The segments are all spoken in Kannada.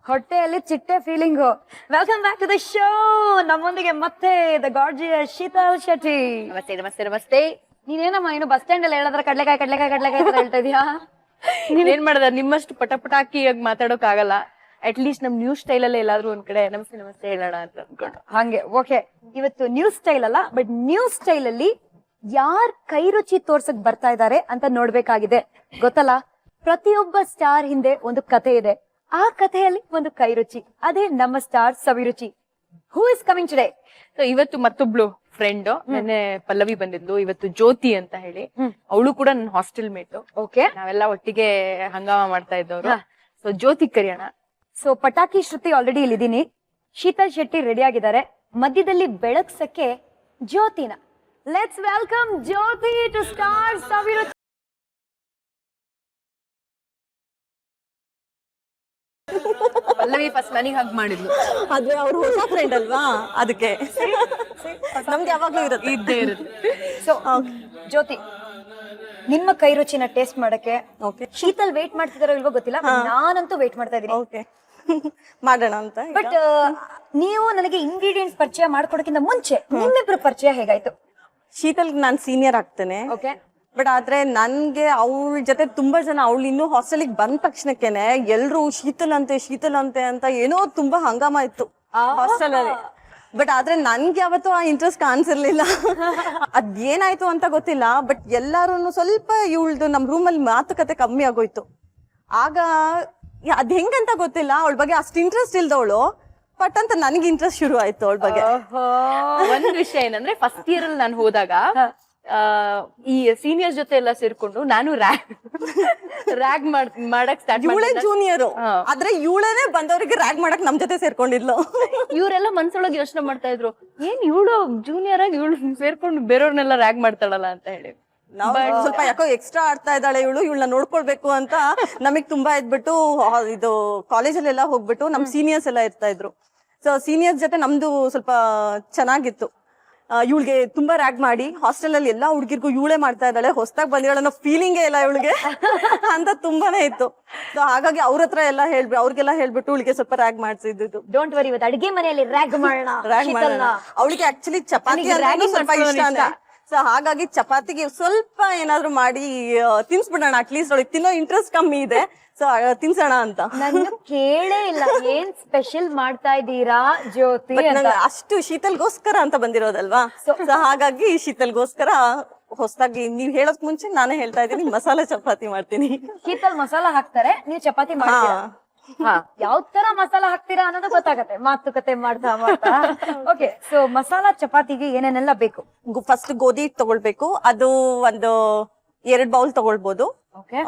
ಹೊಟ್ಟೆಯಲ್ಲಿ ಚಿಟ್ಟೆ feeling. Welcome back to the show. ನಮ್ಮೊಂದಿಗೆ ಮತ್ತೆ ದ ಗಾರ್ಜಿಯಸ್ ಶೀತಲ್ ಶೆಟ್ಟಿ. ನಮಸ್ತೆ ನಮಸ್ತೆ ನಮಸ್ತೆ. ನೀನೇನಮ್ಮ ಏನು ಬಸ್ ಸ್ಟ್ಯಾಂಡ್ ಅಲ್ಲಿ ಹೇಳಿದ್ರೆ ಕಡ್ಲೆಕಾಯಿ ಕಡ್ಲೆಕಾಯಿ ಕಡ್ಲೆಕಾಯಿ ಅಂತ ಹೇಳ್ತಾ ಇದೀಯಾ? ನೀವೇನ್ ಮಾಡದ ನಿಮ್ಮಷ್ಟು ಪಟಾಕಿ ಮಾತಾಡೋಕ್ ಆಗಲ್ಲ. ಅಟ್ ಲೀಸ್ಟ್ ನಮ್ ನ್ಯೂಸ್ ಸ್ಟೈಲ್ ಅಲ್ಲೇ ಎಲ್ಲಾದ್ರೂ ಒಂದ್ ಕಡೆ ನಮಸ್ತೆ ನಮಸ್ತೆ ಹೇಳೋಣ ಅಂತ ಅನ್ಕೊಂಡು ಹಂಗೆ. ಓಕೆ, ಇವತ್ತು ನ್ಯೂಸ್ ಸ್ಟೈಲ್ ಅಲ್ಲ, ಬಟ್ ನ್ಯೂಸ್ ಸ್ಟೈಲ್ ಅಲ್ಲಿ ಯಾರ್ ಕೈ ರುಚಿ ತೋರ್ಸಕ್ ಬರ್ತಾ ಇದಾರೆ ಅಂತ ನೋಡ್ಬೇಕಾಗಿದೆ. ಗೊತ್ತಲ್ಲ, ಪ್ರತಿಯೊಬ್ಬ ಸ್ಟಾರ್ ಹಿಂದೆ ಒಂದು ಕತೆ ಇದೆ. ಆ ಕಥೆಯಲ್ಲಿ ಒಂದು ಕೈ ರುಚಿ, ಅದೇ ನಮ್ಮ star Saviruchi. Who is coming today? So ಇವತ್ತು ಮತ್ತೊಬ್ಳು ಫ್ರೆಂಡ್, ನೆನ್ನೆ ಪಲ್ಲವಿ ಬಂದಿದ್ಲು, ಇವತ್ತು ಜ್ಯೋತಿ ಅಂತ ಹೇಳಿ. ಅವಳು ಕೂಡ ನನ್ನ ಹಾಸ್ಟೆಲ್ ಮೇಟ್. ಓಕೆ, ನಾವೆಲ್ಲ ಒಟ್ಟಿಗೆ ಹಂಗಾಮ ಮಾಡ್ತಾ ಇದ್ದವ್ರು. ಸೊ ಜ್ಯೋತಿ ಕರಿಯೋಣ. ಸೊ ಪಟಾಕಿ ಶ್ರುತಿ ಆಲ್ರೆಡಿ ಇಲ್ಲಿದ್ದೀನಿ, ಶೀತಲ್ ಶೆಟ್ಟಿ ರೆಡಿ ಆಗಿದ್ದಾರೆ. ಮಧ್ಯದಲ್ಲಿ ಬೆಳಗ್ಸಕ್ಕೆ ಜ್ಯೋತಿನ. Let's welcome Jyothi to star Saviruchi. Pallavi first ನನಗೆ ಹಗ್ ಮಾಡಿದ್ಲು. ಆದ್ರೆ ಅವ್ರು ಹೊಸ ಫ್ರೆಂಡ್ ಅಲ್ವಾ, ಅದಕ್ಕೆ ನಮ್ಗೆ ಯಾವಾಗ್ಲೂ ಇದ್ದೇ ಇರುತ್ತೆ. ಸೊ ಜ್ಯೋತಿ, ನಿಮ್ಮ ಕೈ ರುಚಿನ ಟೇಸ್ಟ್ ಮಾಡಕ್ಕೆ ಓಕೆ ಶೀತಲ್ ವೇಟ್ ಮಾಡ್ತಿದಾರೋ ಇಲ್ವೋ ಗೊತ್ತಿಲ್ಲ, ನಾನಂತೂ ವೇಟ್ ಮಾಡ್ತಾ ಇದೀನಿ. ಓಕೆ ಮಾಡೋಣ ಅಂತ. ಬಟ್ ನೀವು ನನಗೆ ಇಂಗ್ರೀಡಿಯೆಂಟ್ಸ್ ಪರಿಚಯ ಮಾಡ್ಕೊಡಕ್ಕಿಂತ ಮುಂಚೆ ನಿಮ್ಮಿಬ್ರು ಪರಿಚಯ ಹೇಗಾಯ್ತು? ಶೀತಲ್ ನಾನ್ ಸೀನಿಯರ್ ಆಗ್ತೇನೆ. ಓಕೆ, ಬಟ್ ಆದ್ರೆ ನನ್ಗೆ ಅವಳ ಜೊತೆ ತುಂಬಾ ಜನ, ಅವಳು ಇನ್ನೂ ಹಾಸ್ಟೆಲಿಗೆ ಬಂದ ತಕ್ಷಣಕ್ಕೆನೆ ಎಲ್ರು ಶೀತಲ್ ಅಂತೆ ಅಂತ ಏನೋ ತುಂಬಾ ಹಂಗಾಮ ಇತ್ತು ಹಾಸ್ಟೆಲ್ ಅಲ್ಲಿ. ಬಟ್ ಆದ್ರೆ ನನ್ಗೆ ಯಾವತ್ತೂ ಆ ಇಂಟ್ರೆಸ್ಟ್ ಕಾಣಿಸಿರ್ಲಿಲ್ಲ. ಅದೇನಾಯ್ತು ಅಂತ ಗೊತ್ತಿಲ್ಲ. ಬಟ್ ಎಲ್ಲಾರು ಸ್ವಲ್ಪ ಇವಳ್ದು ನಮ್ ರೂಮ್ ಅಲ್ಲಿ ಮಾತುಕತೆ ಕಮ್ಮಿ ಆಗೋಯ್ತು. ಆಗ ಅದ್ ಹೆಂಗಂತ ಗೊತ್ತಿಲ್ಲ, ಅವಳ ಬಗ್ಗೆ ಅಷ್ಟು ಇಂಟ್ರೆಸ್ಟ್ ಇಲ್ದವಳು, ಬಟ್ ಅಂತ ನನ್ಗೆ ಇಂಟ್ರೆಸ್ಟ್ ಶುರು ಆಯ್ತು ಅವಳ ಬಗ್ಗೆ. ಒಂದ್ ವಿಷಯ ಏನಂದ್ರೆ, ಫಸ್ಟ್ ಇಯರ್ ಅಲ್ಲಿ ನಾನು ಹೋದಾಗ ಈ ಸೀನಿಯರ್ಸ್ ಜೊತೆ ಎಲ್ಲ ಸೇರ್ಕೊಂಡು ನಾನು ರ್ಯಾಗ್ ಮಾಡಕ್ ಸ್ಟಾರ್ಟ್ ಇವಳೇ ಜೂನಿಯರ್, ಆದ್ರೆ ಇವಳೇನೆ ಬಂದವರಿಗೆ ರ್ಯಾಗ್ ಮಾಡಕ್ ನಮ್ ಜೊತೆ ಸೇರ್ಕೊಂಡಿದ್ಲು. ಇವ್ರೆಲ್ಲ ಮನ್ಸೊಳಗೆ ಯೋಚನೆ ಮಾಡ್ತಾ ಇದ್ರು, ಏನ್ ಇವಳು ಜೂನಿಯರ್ ಆಗಿ ಇವಳು ಸೇರ್ಕೊಂಡು ಬೇರೆಯವ್ರನ್ನೆಲ್ಲ ರ್ಯಾಗ್ ಮಾಡ್ತಾಳಲ್ಲ ಅಂತ ಹೇಳಿ. ನಾವು ಸ್ವಲ್ಪ ಯಾಕೋ ಎಕ್ಸ್ಟ್ರಾ ಆಡ್ತಾ ಇದ್ದಾಳೆ ಇವಳನ್ನ ನೋಡ್ಕೊಳ್ಬೇಕು ಅಂತ ನಮಗ್ ತುಂಬಾ ಇದ್ಬಿಟ್ಟು ಇದು ಕಾಲೇಜಲ್ಲೆಲ್ಲ ಹೋಗ್ಬಿಟ್ಟು ನಮ್ ಸೀನಿಯರ್ಸ್ ಎಲ್ಲ ಇರ್ತಾ ಇದ್ರು. ಸೊ ಸೀನಿಯರ್ಸ್ ಜೊತೆ ನಮ್ದು ಸ್ವಲ್ಪ ಚೆನ್ನಾಗಿತ್ತು. ಇವಳಿಗೆ ತುಂಬಾ ರ್ಯಾಗ್ ಮಾಡಿ ಹಾಸ್ಟೆಲ್ ಅಲ್ಲಿ ಎಲ್ಲಾ ಹುಡುಗಿರ್ಗೂ ಇವಳೇ ಮಾಡ್ತಾ ಇದ್ದಾಳೆ, ಹೊಸದಾಗಿ ಬಂದಿರೋ ಅನ್ನೋ ಫೀಲಿಂಗೇ ಇಲ್ಲ ಇವಳಿಗೆ ಅಂತ ತುಂಬಾನೇ ಇತ್ತು. ಸೊ ಹಾಗಾಗಿ ಅವ್ರ ಹತ್ರ ಎಲ್ಲ ಅವ್ರಿಗೆಲ್ಲ ಹೇಳ್ಬಿಟ್ಟು ಇವಳಿಗೆ ಸ್ವಲ್ಪ ರ್ಯಾಗ್ ಮಾಡ್ಸಿದ್ದು. ಡೋಂಟ್ ವರಿ, ಇವತ್ತು ಅಡಿಗೆ ಮನೆಯಲ್ಲಿ ರ್ಯಾಗ್ ಮಾಡೋಣ. ಅವಳಿಗೆ ಆಕ್ಚುಲಿ ಚಪಾತಿ ಅಂದ್ರೆ ಸ್ವಲ್ಪ ಇಷ್ಟನೇ. ಸೊ ಹಾಗಾಗಿ ಚಪಾತಿಗೆ ಸ್ವಲ್ಪ ಏನಾದ್ರು ಮಾಡಿ ತಿನ್ಸ್ಬಿಡೋಣ, ಅಟ್ಲೀಸ್ಟ್ ಅವಳಿಗೆ ತಿನ್ನೋ ಇಂಟ್ರೆಸ್ಟ್ ಕಮ್ಮಿ ಇದೆ, ಸೊ ತಿನ್ಸೋಣ ಅಂತ. ನಾನು ಕೇಳೇ ಇಲ್ಲ ಏನ್ ಸ್ಪೆಷಲ್ ಮಾಡ್ತಾ ಇದ್ದೀರಾ ಜ್ಯೋತಿ ಅಂತ. ಅಷ್ಟು ಶೀತಲ್ಗೋಸ್ಕರ ಅಂತ ಬಂದಿರೋದಲ್ವಾ, ಸೊ ಹಾಗಾಗಿ ಶೀತಲ್ಗೋಸ್ಕರ ಹೊಸದಾಗಿ ನೀವ್ ಹೇಳೋಕ್ ಮುಂಚೆ ನಾನೇ ಹೇಳ್ತಾ ಇದ್ದೀನಿ, ಮಸಾಲೆ ಚಪಾತಿ ಮಾಡ್ತೀನಿ. ಶೀತಲ್ ಮಸಾಲ ಹಾಕ್ತಾರೆ, ನೀವು ಚಪಾತಿ ಮಾಡ್ತೀರಾ. ಯಾವ ತರ ಮಸಾಲ ಹಾಕ್ತೀರಾ ಅನ್ನೋದು ಗೊತ್ತಾಗತ್ತೆ ಮಾತುಕತೆ ಮಾಡ್ತಾ ಮಾಡ್ತಾ. ಓಕೆ, ಸೊ ಮಸಾಲಾ ಚಪಾತಿಗೆ ಏನೇನೆಲ್ಲ ಬೇಕು? ಫಸ್ಟ್ ಗೋಧಿ ಹಿಟ್ಟು ತಗೊಳ್ಬೇಕು, ಅದು ಒಂದು 2 ಬೌಲ್ ತಗೊಳ್ಬೋದು.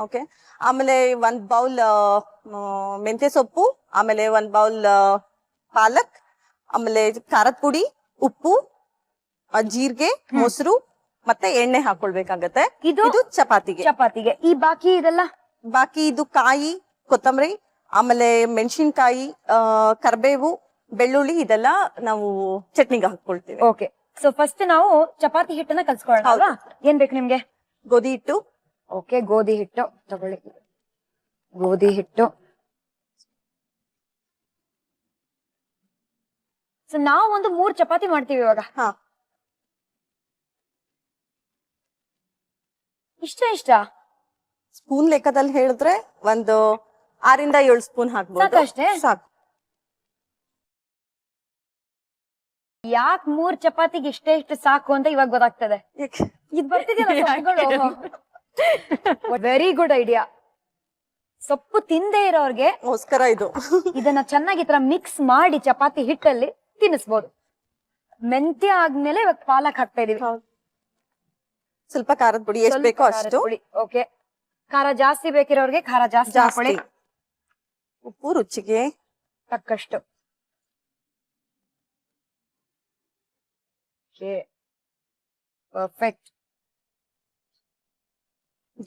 ಓಕೆ, ಆಮೇಲೆ 1 ಬೌಲ್ ಮೆಂತ್ಯ ಸೊಪ್ಪು, ಆಮೇಲೆ 1 ಬೌಲ್ ಪಾಲಕ್, ಆಮೇಲೆ ಖಾರದ ಪುಡಿ, ಉಪ್ಪು, ಜೀರಿಗೆ, ಮೊಸರು ಮತ್ತೆ ಎಣ್ಣೆ ಹಾಕೊಳ್ಬೇಕಾಗತ್ತೆ. ಇದು ಚಪಾತಿಗೆ. ಈ ಬಾಕಿ ಇದು ಕಾಯಿ, ಕೊತ್ತಂಬರಿ, ಆಮೇಲೆ ಮೆಣಸಿನ್ಕಾಯಿ, ಕರ್ಬೇವು, ಬೆಳ್ಳುಳ್ಳಿ, ಇದೆಲ್ಲ ನಾವು ಚಟ್ನಿಗೆ ಹಾಕೊಳ್ತೀವಿ. ಓಕೆ, ಸೊ ಫಸ್ಟ್ ನಾವು ಚಪಾತಿ ಹಿಟ್ಟನ್ನ ಕಲ್ಸ್ಕೊಳ್ಳೋಣ ಅಲ್ವಾ? ಏನ್ ಬೇಕು ನಿಮ್ಗೆ? ಗೋಧಿ ಹಿಟ್ಟು. ಓಕೆ, ಗೋಧಿ ಹಿಟ್ಟು ತಗೊಳ್ಳಿ. ಗೋಧಿ ಹಿಟ್ಟು. ಸೊ ನಾವು ಒಂದು 3 ಚಪಾತಿ ಮಾಡ್ತೀವಿ ಇವಾಗ. ಇಷ್ಟ ಸ್ಪೂನ್ ಲೆಕ್ಕದಲ್ಲಿ ಹೇಳಿದ್ರೆ ಒಂದು 6 ಇಂದ 7 ಸ್ಪೂನ್ ಹಾಕ್ಬೋದು. ಅಷ್ಟೇ ಸಾಕು. ಯಾಕೆ 3 ಚಪಾತಿಗೆ ಇಷ್ಟು ಸಾಕು ಅಂತ ಇವಾಗ ಗೊತ್ತಾಗ್ತದೆ. ಇದು ಬರ್ತಿದೆಯಲ್ಲ, ವೆರಿ ಗುಡ್ ಐಡಿಯಾ. ಸೊಪ್ಪು ತಿಂದೇ ಇರೋರ್ಗೆ ಗೋಸ್ಕರ ಇದನ್ನ ಚೆನ್ನಾಗಿ ತರ ಮಿಕ್ಸ್ ಮಾಡಿ ಚಪಾತಿ ಹಿಟ್ಟಲ್ಲಿ ತಿನ್ನಿಸ್ಬೋದು. ಮೆಂತ್ಯ ಆದ್ಮೇಲೆ ಇವಾಗ ಪಾಲಕ್ ಹಾಕ್ತಾ ಇದೀವಿ. ಸ್ವಲ್ಪ ಖಾರದ ಪುಡಿ ಎಷ್ಟು ಬೇಕೋ ಅಷ್ಟು. ಓಕೆ, ಖಾರ ಜಾಸ್ತಿ ಬೇಕಿರೋರ್ಗೆ ಖಾರ ಜಾಸ್ತಿ ಹಾಕೊಳ್ಳಿ. ಉಪ್ಪು ರುಚಿಗೆ ತಕ್ಕಷ್ಟು. ಪರ್ಫೆಕ್ಟ್.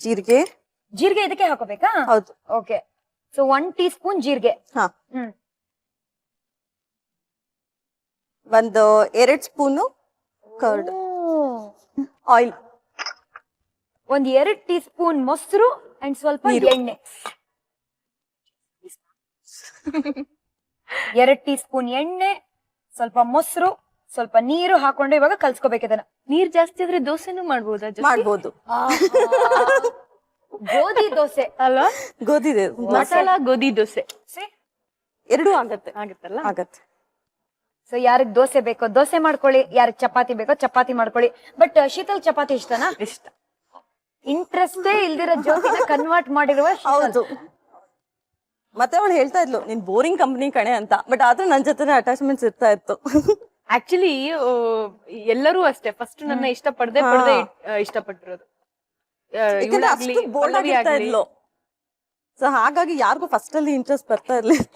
ಜೀರಿಗೆ ಇದಕ್ಕೆ ಹಾಕೋಬೇಕಾ? ಹೌದು. ಓಕೆ, ಸೊ 1 ಟೀ ಸ್ಪೂನ್ ಜೀರಿಗೆ. ಒಂದು 2 ಸ್ಪೂನು ಕರ್ಡ್ ಆಯಿಲ್, ಒಂದ್ 2 ಟೀ ಸ್ಪೂನ್ ಮೊಸರು ಅಂಡ್ ಸ್ವಲ್ಪ ಎಣ್ಣೆ. 2 ಟೀ ಸ್ಪೂನ್ ಎಣ್ಣೆ, ಸ್ವಲ್ಪ ಮೊಸರು, ಸ್ವಲ್ಪ ನೀರು ಹಾಕೊಂಡು ಇವಾಗ ಕಲ್ಸ್ಕೋಬೇಕು ಇದನ್ನ. ನೀರ್ ಜಾಸ್ತಿ ಆದ್ರೆ ದೋಸೆನೂ ಮಾಡ್ಬೋದಾ ಜ್ಯೋತಿ? ಮಾಡ್ಬೋದು. ಗೋಧಿ ದೋಸೆ ಅಲ್ವಾ? ಗೋಧಿ ಮಸಾಲಾ ಗೋಧಿ ದೋಸೆ ಎರಡೂ ಆಗತ್ತೆ. ಆಗತ್ತಲ್ಲ? ಆಗತ್ತೆ. ಸೊ ಯಾರಿಗ್ ದೋಸೆ ಬೇಕೋ ದೋಸೆ ಮಾಡ್ಕೊಳ್ಳಿ, ಯಾರಿಗ್ ಚಪಾತಿ ಬೇಕೋ ಚಪಾತಿ ಮಾಡ್ಕೊಳ್ಳಿ. ಬಟ್ ಶೀತಲ್ ಚಪಾತಿ ಇಷ್ಟನಾ? ಇಷ್ಟ. ಇಂಟ್ರೆಸ್ಟೇ ಇಲ್ದಿರೋ ಜ್ಯೋತಿನ ಕನ್ವರ್ಟ್ ಮಾಡಿರುವ ಹೌದು. ಮತ್ತೆ ಅವಳು ಹೇಳ್ತಾ ಇದ್ಲು ನೀನ್ ಬೋರಿಂಗ್ ಕಂಪನಿ ಕಣೆ ಅಂತ, ಬಟ್ ಆದ್ರೂ ನನ್ ಜೊತೆ ಅಟ್ಯಾಚ್ಮೆಂಟ್ಸ್ ಇರ್ತಾ ಇತ್ತು. ಆಕ್ಚುಲಿ ಎಲ್ಲರೂ ಅಷ್ಟೇ ಫಸ್ಟ್ ನನ್ನ ಇಷ್ಟಪಡದೆ ಇಷ್ಟಪಟ್ಟಿರೋದು. ಯಾಕಂದ್ರೆ ಅಷ್ಟು ಬೋಲ್ಡ್ ಆಗಿರ್ತಾ ಇದ್ಲು. ಸೊ ಹಾಗಾಗಿ ಯಾರಿಗೂ ಫಸ್ಟ್ ಅಲ್ಲಿ ಇಂಟ್ರೆಸ್ಟ್ ಬರ್ತಾ ಇರ್ಲಿಲ್ಲ.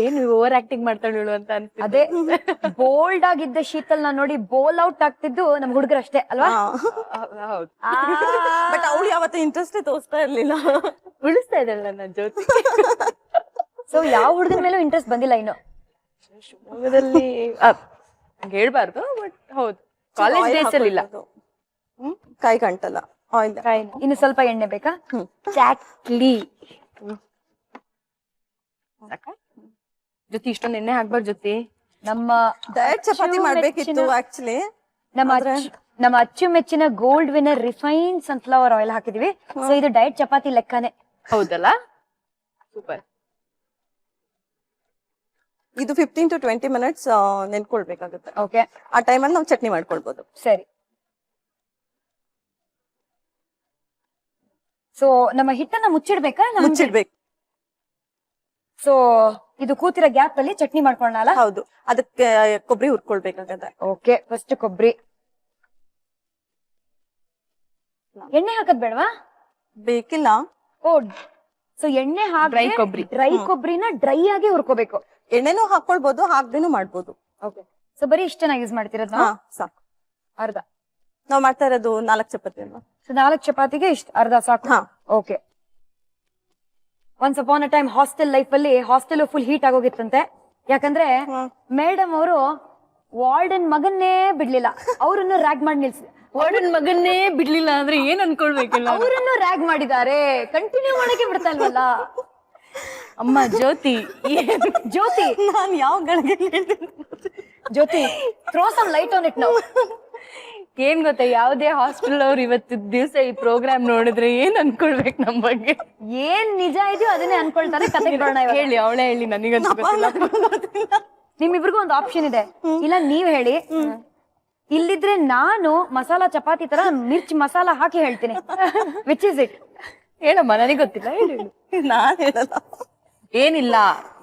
ಏನು ಓವರ್ ಆಕ್ಟಿಂಗ್ ಮಾಡ್ತಾಳು ಅಂತ ಅನ್ಸುತ್ತೆ. ಅದೇ ಬೋಲ್ಡ್ ಆಗಿದ್ದ ಶೀತಲ್ ನ ನೋಡಿ ಬೋಲ್ ಔಟ್ ಆಗ್ತಿದ್ದು ನಮ್ ಹುಡುಗರು ಅಷ್ಟೇ ಅಲ್ವಾ? ಹೌದು. ಬಟ್ ಅವಳು ಯಾವತ್ತೂ ಇಂಟ್ರೆಸ್ಟ್ ತೋರಿಸ್ತಾ ಇರ್ಲಿಲ್ಲ. ಉಳಿಸ್ತಾ ಇದ್ದಲ್ಲ ನನ್ನ ಜ್ಯೋತಿ. ಸೊ ಯಾವ ಹುಡುಗನ ಮೇಲೂ ಇಂಟ್ರೆಸ್ಟ್ ಬಂದಿಲ್ಲ ಇನ್ನು. ಶಿವಮೊಗ್ಗದಲ್ಲಿ ಹೇಳ್ಬಾರ್ದು, ಬಟ್ ಹೌದು ಕಾಲೇಜ್ ಡೇಸ್ ಅಲ್ಲಿ ಇಲ್ಲ. ಕೈ ಗಂಟಲ್ಲ ಆಯಿಲ್. ಇನ್ನು ಸ್ವಲ್ಪ ಎಣ್ಣೆ ಬೇಕಾ? ಚಾಕ್ಲಿ ಜೊತೆ ಇಷ್ಟೊಂದು ಎಣ್ಣೆ ಹಾಕ್ಬಾರ್ದು ಜೊತೆ. ನಮ್ಮ ಡಯಟ್ ಚಪಾತಿ ಮಾಡ್ಬೇಕಿತ್ತು ಆಕ್ಚುಲಿ. ನಮ್ಮ ಅಚ್ಚುಮೆಚ್ಚಿನ gold winner refined sunflower oil ಹಾಕಿದೀವಿ. ಸೊ ಇದು ಡಯಟ್ ಚಪಾತಿ ಲೆಕ್ಕನೇ. ಹೌದಲ್ಲ? ಸೂಪರ್. ಇದು 15 to 20 minutes ನೆನ್ಕೊಳ್ಬೇಕಾಗುತ್ತೆ. ಓಕೆ, ಆ ಟೈಮಲ್ಲಿ ನಾವು ಚಟ್ನಿ ಮಾಡ್ಕೊಳ್ಬಹುದು. ಸರಿ. ಸೊ ನಮ್ಮ ಹಿಟ್ಟನ್ನ ಮುಚ್ಚಿಡ್ಬೇಕಾ? ಮುಚ್ಚಿಡ್ಬೇಕು. ಸೊ ಇದು ಕೂತಿರೋ ಗ್ಯಾಪ್ ಅಲ್ಲಿ ಚಟ್ನಿ ಮಾಡ್ಕೊಳ್ಳೋಣ. ಹೌದು, ಅದಕ್ಕೆ ಕೊಬ್ಬರಿ ಹುರ್ಕೊಳ್ಬೇಕಾಗತ್ತೆ. ಓಕೆ, ಫಸ್ಟ್ ಕೊಬ್ಬರಿ. ಎಣ್ಣೆ ಹಾಕದ್ ಬೇಡವಾ? ಬೇಕಿಲ್ಲ. ಓ, ಸೊ ಎಣ್ಣೆ ಡ್ರೈ ಕೊಬ್ಬರಿ. ಡ್ರೈ ಕೊಬ್ಬರಿನ ಡ್ರೈ ಆಗಿ ಹುರ್ಕೋಬೇಕು. ಎಣ್ಣೆನೂ ಹಾಕೊಳ್ಬಹುದು, ಹಾಕ್ದೇನು ಮಾಡ್ಬೋದು. ಓಕೆ, ಸೊ ಬರೀ ಇಷ್ಟನ ಯೂಸ್ ಮಾಡ್ತಿರೋದು? ಸಾಕು. ಅರ್ಧ ನಾವ್ ಮಾಡ್ತಾ ಇರೋದು 4 ಚಪಾತಿ ಅಲ್ವಾ? ಸೊ 4 ಚಪಾತಿಗೆ ಇಷ್ಟ ಅರ್ಧ ಸಾಕು. ಓಕೆ. ಒನ್ಸ್ ಅಪಾನ್ ಅ ಟೈಮ್ ಹಾಸ್ಟೆಲ್ ಲೈಫ್ ಅಲ್ಲಿ ಹಾಸ್ಟೆಲ್ ಫುಲ್ ಹೀಟ್ ಆಗೋಗಿತ್ತಂತೆ. ಯಾಕಂದ್ರೆ ಮೇಡಮ್ ಅವರು ವಾರ್ಡನ್ ಮಗನ್ನೇ ಬಿಡ್ಲಿಲ್ಲ, ಅವರನ್ನು ರ್ಯಾಗ್ ಮಾಡಿ ನಿಲ್ಸಿದ್ರು. ವಾರ್ಡನ್ ಮಗನ್ನೇ ಬಿಡ್ಲಿಲ್ಲ ಅಂದ್ರೆ ಏನ್ ಅನ್ಕೊಳ್ಬೇಕಿಲ್ಲ, ಅವರನ್ನು ರ್ಯಾಗ್ ಮಾಡಿದ್ದಾರೆ. ಕಂಟಿನ್ಯೂ ಮಾಡಕ್ಕೆ ಬಿಡ್ತಾ ಇಲ್ವಲ್ಲ ಅಮ್ಮ ಜ್ಯೋತಿ. ಜ್ಯೋತಿ, ನಾನ್ ಯಾವ ಗಳಿಗೆ Jyothi, throw some light on it now. ಏನ್ ಗೊತ್ತಾ, ಯಾವ್ದೇ ಹಾಸ್ಟೆಲ್ ಅವ್ರು ಇವತ್ತು ದಿವಸ ಈ ಪ್ರೋಗ್ರಾಮ್ ನೋಡಿದ್ರೆ ಏನ್ ಅನ್ಕೊಳ್ಬೇಕು ನಮ್ ಬಗ್ಗೆ? ಏನ್ ನಿಜ ಇದೆಯೋ ಅದನ್ನೇ ಅನ್ಕೊಳ್ತಾರೆ. ಕತೆ ಬರೋಣ. ಹೇಳಿ, ಅವಳೇ ಹೇಳಿ, ನನಗಂತೂ ಗೊತ್ತಿಲ್ಲ. ನಿಮ್ಮಿಬ್ರಿಗೂ ಒಂದು ಆಪ್ಷನ್ ಇದೆ, ಇಲ್ಲ ನೀವ್ ಹೇಳಿ. ಇಲ್ಲಿದ್ರೆ ನಾನು ಮಸಾಲಾ ಚಪಾತಿ ತರ ಮಿರ್ಚ್ ಮಸಾಲಾ ಹಾಕಿ ಹೇಳ್ತೀನಿ. Which is it? ಹೇಳಮ್ಮ, ನನಗೆ ಗೊತ್ತಿಲ್ಲ, ಹೇಳಿ. ನಾನ್ ಹೇಳಲ್ಲ. ಏನಿಲ್ಲ,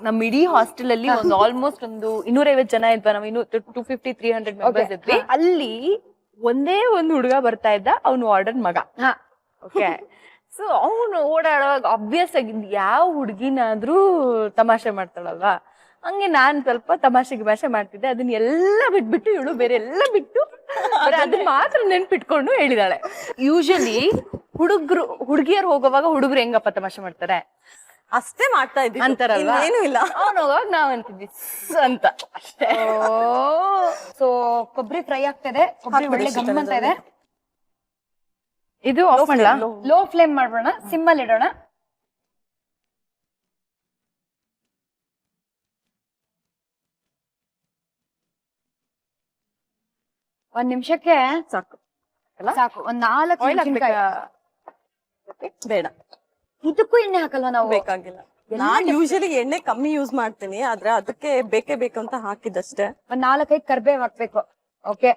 ನಮ್ ಇಡೀ ಹಾಸ್ಟೆಲ್ ಅಲ್ಲಿ ಒಂದು ಆಲ್ಮೋಸ್ಟ್ ಒಂದು 250 ಜನ ಇದ್ವಾ. ನಾವು 250-300 ಮೆಂಬರ್ಸ್ ಇದ್ವಿ. ಅಲ್ಲಿ ಒಂದೇ ಒಂದು ಹುಡುಗ ಬರ್ತಾ ಇದ್ದ, ಅವ್ನು ವಾರ್ಡನ್ ಮಗ. ಓಕೆ, ಸೊ ಅವನು ಓಡಾಡುವಾಗ ಅಬ್ವಿಯಸ್ ಆಗಿ ಯಾವ ಹುಡುಗಿನಾದ್ರೂ ತಮಾಷೆ ಮಾಡ್ತಾಳಲ್ವಾ, ಹಂಗೆ ನಾನ್ ಸ್ವಲ್ಪ ತಮಾಷೆ ಗಿಮಾಷೆ ಮಾಡ್ತಿದ್ದೆ. ಅದನ್ನ ಎಲ್ಲ ಬಿಟ್ಬಿಟ್ಟು ಇವಳು ಬೇರೆ ಎಲ್ಲ ಬಿಟ್ಟು ಅದನ್ನ ಮಾತ್ರ ನೆನ್ಪಿಟ್ಕೊಂಡು ಹೇಳಿದಾಳೆ. ಯೂಶಲಿ ಹುಡುಗಿಯರು ಹೋಗುವಾಗ ಹುಡುಗರು ಹೆಂಗಪ್ಪ ತಮಾಷೆ ಮಾಡ್ತಾರೆ ಅಷ್ಟೇ ಮಾಡ್ತಾ ಇದ್ದೀವಿ ಅಂತಾರಲ್ವಾ? ಏನು ಇಲ್ಲ. ಅವ್ನು ಹೋಗುವಾಗ ನಾವ್ ಅಂತಿದ್ವಿ ಅಂತ ಅಷ್ಟೇ. ಸೊ ಕೊಬ್ಬರಿ ಫ್ರೈ ಆಗ್ತದೆ, ಕೊಬ್ಬರಿ ಒಳ್ಳೆ ಗಮ್ ಅಂತ ಇದೆ. ಇದು ಆಫ್ ಮಾಡ್ಲಾ? ಲೋ ಫ್ಲೇಮ್ ಮಾಡೋಣ, ಸಿಮ್ಮಲ್ಲಿ ಇಡೋಣ. ಒಂದ್ ನಿಮಿಷಕ್ಕೆ ಸಾಕು. ಸಾಕು. ಒಂದ್ 4 ಮೆಣಸಿನ್ಕಾಯಿ. ಬೇಡ, ಇದಕ್ಕೂ ಎಣ್ಣೆ ಹಾಕಲ್ವಾ ನಾವು? ಬೇಕಾಗಿಲ್ಲ. ನಾನ್ ಯೂಶಲಿ ಎಣ್ಣೆ ಕಮ್ಮಿ ಯೂಸ್ ಮಾಡ್ತೀನಿ, ಆದ್ರೆ ಅದಕ್ಕೆ ಬೇಕೇ ಬೇಕು ಅಂತ ಹಾಕಿದಷ್ಟೇ. ಒಂದ್ 4-5 ಕರ್ಬೇವ್ ಹಾಕ್ಬೇಕು. ಓಕೆ,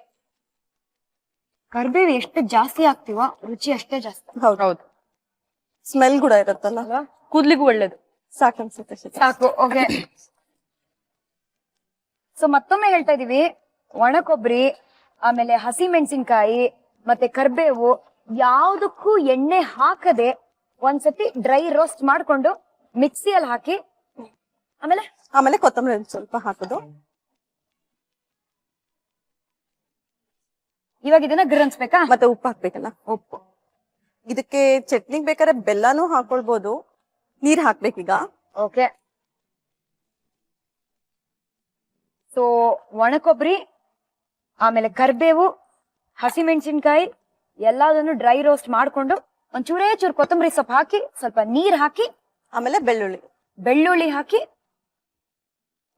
ಕರ್ಬೇವ್ ಎಷ್ಟು ಜಾಸ್ತಿ ಹಾಕ್ತಿವೋ ರುಚಿ ಅಷ್ಟೇ ಜಾಸ್ತಿ. ಹೌದು, ಸ್ಮೆಲ್ ಕೂಡ ಇರುತ್ತಲ್ಲ, ಕೂದ್ಲಿಗೂ ಒಳ್ಳೇದು. ಸಾಕು ಅನ್ಸುತ್ತೆ. ಸಾಕು. ಓಕೆ, ಸೊ ಮತ್ತೊಮ್ಮೆ ಹೇಳ್ತಾ ಇದೀವಿ, ಒಣ ಕೊಬ್ಬರಿ, ಆಮೇಲೆ ಹಸಿ ಮೆಣಸಿನ್ಕಾಯಿ ಮತ್ತೆ ಕರ್ಬೇವು ಯಾವ್ದಕ್ಕೂ ಎಣ್ಣೆ ಹಾಕದೆ ಒಂದ್ಸತಿ ಡ್ರೈ ರೋಸ್ಟ್ ಮಾಡ್ಕೊಂಡು ಮಿಕ್ಸಿಯಲ್ಲಿ ಹಾಕಿ ಆಮೇಲೆ ಕೊತ್ತಂಬರಿ ಸ್ವಲ್ಪ ಹಾಕೋದು. ಇವಾಗ ಇದನ್ನ ಗ್ರನ್ಸ್ಬೇಕಾ? ಮತ್ತೆ ಉಪ್ಪು ಹಾಕ್ಬೇಕಲ್ಲ. ಉಪ್ಪು. ಇದಕ್ಕೆ ಚಟ್ನಿಗ್ ಬೇಕಾದ್ರೆ ಬೆಲ್ಲನೂ ಹಾಕೊಳ್ಬಹುದು. ನೀರ್ ಹಾಕ್ಬೇಕೀಗ. ಓಕೆ, ಸೊ ಒಣ ಕೊಬ್ಬರಿ, ಆಮೇಲೆ ಕರ್ಬೇವು, ಹಸಿ ಮೆಣಸಿನ್ಕಾಯಿ ಎಲ್ಲದನ್ನು ಡ್ರೈ ರೋಸ್ಟ್ ಮಾಡ್ಕೊಂಡು ಒಂಚೂರೇ ಚೂರು ಕೊತ್ತಂಬರಿ ಸೊಪ್ಪು ಹಾಕಿ ಸ್ವಲ್ಪ ನೀರ್ ಹಾಕಿ ಆಮೇಲೆ ಬೆಳ್ಳುಳ್ಳಿ ಹಾಕಿ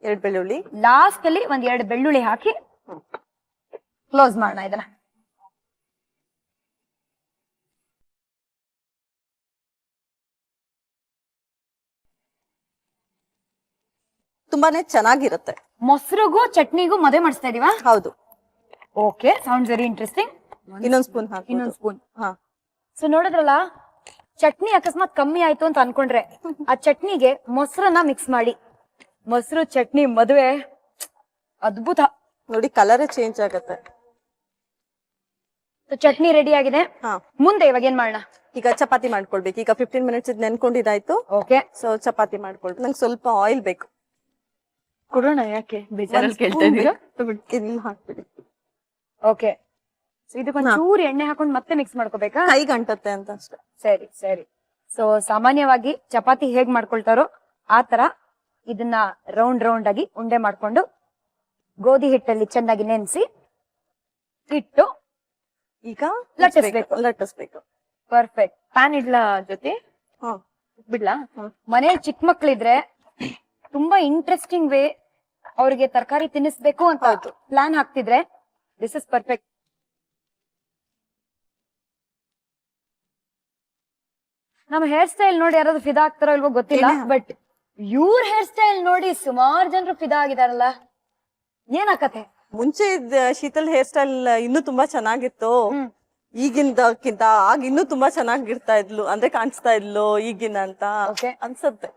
2 ಬೆಳ್ಳುಳ್ಳಿ. ಲಾಸ್ಟ್ ಅಲ್ಲಿ ಒಂದ್ 2 ಬೆಳ್ಳುಳ್ಳಿ ಹಾಕಿ ಕ್ಲೋಸ್ ಮಾಡೋಣ ಇದನ್ನ. ತುಂಬಾನೇ ಚೆನ್ನಾಗಿರುತ್ತೆ. ಮೊಸರಿಗೂ ಚಟ್ನಿಗೂ ಮದುವೆ ಮಾಡಿಸ್ತಾ ಇದೀವಾ? ಹೌದು. Okay, sounds very interesting. ಇನ್ನೊಂದ್ ಸ್ಪೂನ್ ಹಾಕಿ. ಇನ್ನೊಂದ್ ಸ್ಪೂನ್. ಹಾ. ಸೊ ನೋಡಿದ್ರಲ್ಲ, ಚಟ್ನಿ ಅಕಸ್ಮಾತ್ ಕಮ್ಮಿ ಆಯ್ತು ಅಂತ ಅನ್ಕೊಂಡ್ರೆ ಆ ಚಟ್ನಿಗೆ ಮೊಸರನ್ನ ಮಿಕ್ಸ್ ಮಾಡಿ. ಮೊಸರು ಚಟ್ನಿ ಮದುವೆ ಅದ್ಭುತ. ನೋಡಿ ಕಲರೇ ಚೇಂಜ್ ಆಗತ್ತೆ. ಚಟ್ನಿ ರೆಡಿ ಆಗಿದೆ. ಹಾ. ಮುಂದೆ ಇವಾಗ ಏನ್ ಮಾಡೋಣ? ಈಗ ಚಪಾತಿ ಮಾಡ್ಕೊಳ್ಬೇಕು. ಈಗ 15 ಮಿನಿಟ್ಸ್ ನೆನ್ಕೊಂಡಿದ್ದಾಯ್ತು. ಓಕೆ. ಸೊ ಚಪಾತಿ ಮಾಡ್ಕೊಳ್ಬೇಕು. ನಂಗೆ ಸ್ವಲ್ಪ ಆಯಿಲ್ ಬೇಕು. ಕೊಡೋಣ, ಯಾಕೆ ಬೇಜಾರಲ್ಲಿ ಕೇಳ್ತಾ ಇದೀರಾ? ಇದನ್ನ ಹಾಕ್ಬಿಡಿ. ಓಕೆ. ಸೊ ಇದಕ್ಕೊಂದ್ ಚೂರು ಎಣ್ಣೆ ಹಾಕೊಂಡು ಮತ್ತೆ ಮಿಕ್ಸ್ ಮಾಡ್ಕೋಬೇಕಾ? ಕೈಗೆ ಅಂಟತ್ತೆ ಅಂತ ಅಷ್ಟೇ. ಸರಿ ಸರಿ. ಸೊ ಸಾಮಾನ್ಯವಾಗಿ ಚಪಾತಿ ಹೇಗ್ ಮಾಡ್ಕೊಳ್ತಾರೋ ಆ ತರ ಇದನ್ನ ರೌಂಡ್ ರೌಂಡ್ ಆಗಿ ಉಂಡೆ ಮಾಡ್ಕೊಂಡು ಗೋಧಿ ಹಿಟ್ಟಲ್ಲಿ ಚೆನ್ನಾಗಿ ನೆನೆಸಿ ಇಟ್ಟು ಈಗ ಲಟ್ಟಿಸ್ಬೇಕು. ಪರ್ಫೆಕ್ಟ್. ಪ್ಯಾನ್ ಇಡ್ಲಾ ಜೊತೆ? ಹಾ. ಬಿಡ್ಲಾ? ಮನೇಲಿ ಚಿಕ್ಕ ಮಕ್ಳಿದ್ರೆ ತುಂಬಾ ಇಂಟ್ರೆಸ್ಟಿಂಗ್ ವೇ ಅವ್ರಿಗೆ ತರಕಾರಿ ತಿನ್ನಿಸ್ಬೇಕು ಅಂತ ಪ್ಲಾನ್ ಹಾಕ್ತಿದ್ರೆ ದಿಸ್ ಇಸ್ ಪರ್ಫೆಕ್ಟ್. ನಮ್ಮ ಹೇರ್ ಸ್ಟೈಲ್ ನೋಡಿ ಯಾರಾದ್ರೂ ಫಿದಾ ಆಗ್ತಾರೋ ಇಲ್ವೋ ಗೊತ್ತಿಲ್ಲ, ಬಟ್ ಇವ್ರ ಹೇರ್ ಸ್ಟೈಲ್ ನೋಡಿ ಸುಮಾರು ಜನರು ಫಿದಾ ಆಗಿದಾರಲ್ಲ. ಏನಾಕತೆ? ಮುಂಚೆ ಇದ್ದ ಶೀತಲ್ ಹೇರ್ ಸ್ಟೈಲ್ ಇನ್ನೂ ತುಂಬಾ ಚೆನ್ನಾಗಿತ್ತು. ಈಗಿಂದಕ್ಕಿಂತ ಆಗ ಇನ್ನೂ ತುಂಬಾ ಚೆನ್ನಾಗಿರ್ತಾ ಇದ್ಲು, ಅಂದ್ರೆ ಕಾಣಿಸ್ತಾ ಇದ್ಲು ಈಗಿನ ಅಂತ ಅನ್ಸತ್ತೆ.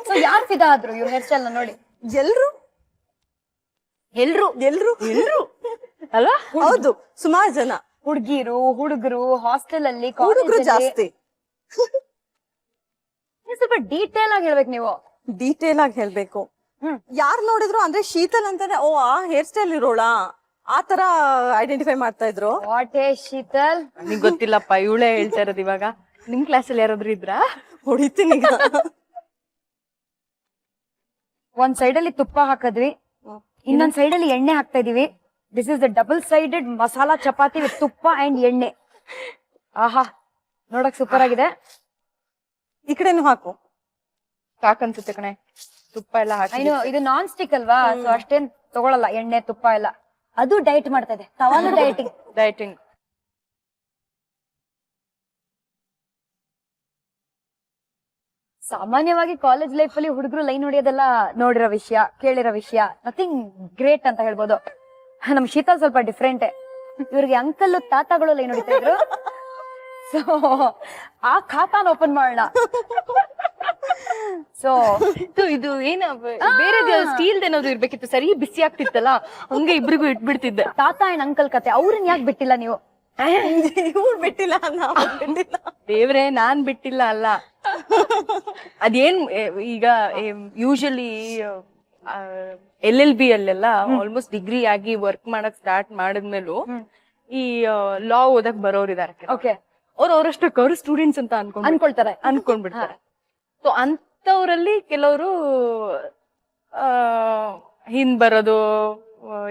ಸೊ ಯಾರು ಫಿದಾ ಆದ್ರು ಇವ್ರ ಹೇರ್ ಸ್ಟೈಲ್ ನೋಡಿ? ಎಲ್ರು ಎಲ್ರು ಎಲ್ರು ಎಲ್ರು ಅಲ್ವಾ? ಹೌದು, ಸುಮಾರು ಜನ. ಹುಡುಗಿರು, ಹುಡುಗರು, ಹಾಸ್ಟೆಲ್ ಅಲ್ಲಿ, ಹುಡುಗರು ಜಾಸ್ತಿ. ಸ್ವಲ್ಪ ಡೀಟೇಲ್ ಆಗಿ ಹೇಳ್ಬೇಕು ನೀವು. ಡೀಟೇಲ್ ಆಗಿ ಹೇಳ್ಬೇಕು. ಯಾರು ನೋಡಿದ್ರು ಅಂದ್ರೆ ಶೀತಲ್ ಅಂತಾನೆ, ಓ ಆ ಹೇರ್ ಸ್ಟೈಲ್ ಇರೋಳ ಆ ತರ ಐಡೆಂಟಿಫೈ ಮಾಡ್ತಾ ಇದ್ರು. ವಾಟ್ ಏ ಶೀತಲ್? ನಿಂಗ್ ಗೊತ್ತಿಲ್ಲಪ್ಪ, ಇವಳೇ ಹೇಳ್ತಾ ಇರೋದು ಇವಾಗ. ನಿಮ್ ಕ್ಲಾಸಲ್ಲಿ ಯಾರಾದ್ರೂ ಇದ್ರಾ? ಹೊಡಿತೀನಿ ಈಗ. ಒಂದ್ ಸೈಡ್ ಅಲ್ಲಿ ತುಪ್ಪ ಹಾಕಿದ್ವಿ, ಇನ್ನೊಂದ್ ಸೈಡ್ ಅಲ್ಲಿ ಎಣ್ಣೆ ಹಾಕ್ತಾ ಇದೀವಿ. This is the double sided masala chapati with ತುಪ್ಪ ಅಂಡ್ ಎಣ್ಣೆ. ಆಹಾ, ನೋಡಕ್ ಸೂಪರ್ ಆಗಿದೆ. ಈ ಕಡೆನು ಹಾಕು. ಸಾಕನ್ಸುತ್ತೆ ಕಣೆ, ತುಪ್ಪ ಎಲ್ಲ ಹಾಕಿ. ಇದು ನಾನ್ ಸ್ಟಿಕ್ ಅಲ್ವಾ, ಸೊ ಅಷ್ಟೇನ್ ತಗೊಳಲ್ಲ ಎಣ್ಣೆ ತುಪ್ಪ ಎಲ್ಲ. ಅದು ಡೈಟ್ ಮಾಡ್ತಾ ಇದೆ, ತವಾನು ಡೈಟಿಂಗ್. ಸಾಮಾನ್ಯವಾಗಿ ಕಾಲೇಜ್ ಲೈಫ್ ಅಲ್ಲಿ ಹುಡುಗರು ಲೈನ್ ಹೊಡಿಯೋದೆಲ್ಲ ನೋಡಿರೋ ವಿಷಯ, ಕೇಳಿರೋ ವಿಷಯ, ನಥಿಂಗ್ ಗ್ರೇಟ್ ಅಂತ ಹೇಳ್ಬೋದು. ನಮ್ ಶೀತಲ್ ಸ್ವಲ್ಪ ಡಿಫ್ರೆಂಟ್. ಇವ್ರಿಗೆ ಅಂಕಲ್ ತಾತಗಳು ಲೈನ್ ಹೊಡಿತಾ ಇದ್ರು. ಸೊ ಆ ಖಾತಾನ ಓಪನ್ ಮಾಡೋಣ. ಸೊ ಇದು ಏನ ಬೇರೆ ಸ್ಟೀಲ್ ಏನಾದ್ರು ಇರ್ಬೇಕಿತ್ತು, ಸರಿ ಬಿಸಿ ಆಗ್ತಿತ್ತಲ್ಲ, ಹಂಗೆ ಇಬ್ರಿಗೂ ಇಟ್ಬಿಡ್ತಿದ್ದೆ. ತಾತ ಅಂಡ್ ಅಂಕಲ್ ಕತೆ ಅವ್ರನ್ನ ಯಾಕೆ ಬಿಟ್ಟಿಲ್ಲ ನೀವು? ಇವ್ರು ಬಿಟ್ಟಿಲ್ಲ, ಬಿಟ್ಟಿಲ್ಲ. ದೇವ್ರೆ, ನಾನ್ ಬಿಟ್ಟಿಲ್ಲ ಅಲ್ಲ. ಅದೇನ್ ಈಗ ಯೂಶಲಿ LLB ಅಲ್ಲೆಲ್ಲ ಆಲ್ಮೋಸ್ಟ್ ಡಿಗ್ರಿ ಆಗಿ ವರ್ಕ್ ಮಾಡಕ್ ಸ್ಟಾರ್ಟ್ ಮಾಡಿದ್ಮೇಲೂ ಈ ಲಾ ಓದಕ್ ಬರೋರು ಇದಾರೆ. ಓಕೆ, ಅವ್ರಷ್ಟಕ್ಕೆ ಅವರು ಸ್ಟೂಡೆಂಟ್ಸ್ ಅಂತ ಅನ್ಕೊಂಡ್ಬಿಡ್ತಾರೆ. ಸೊ ಅಂತವ್ರಲ್ಲಿ ಕೆಲವರು ಹಿಂದ್ ಬರೋದು,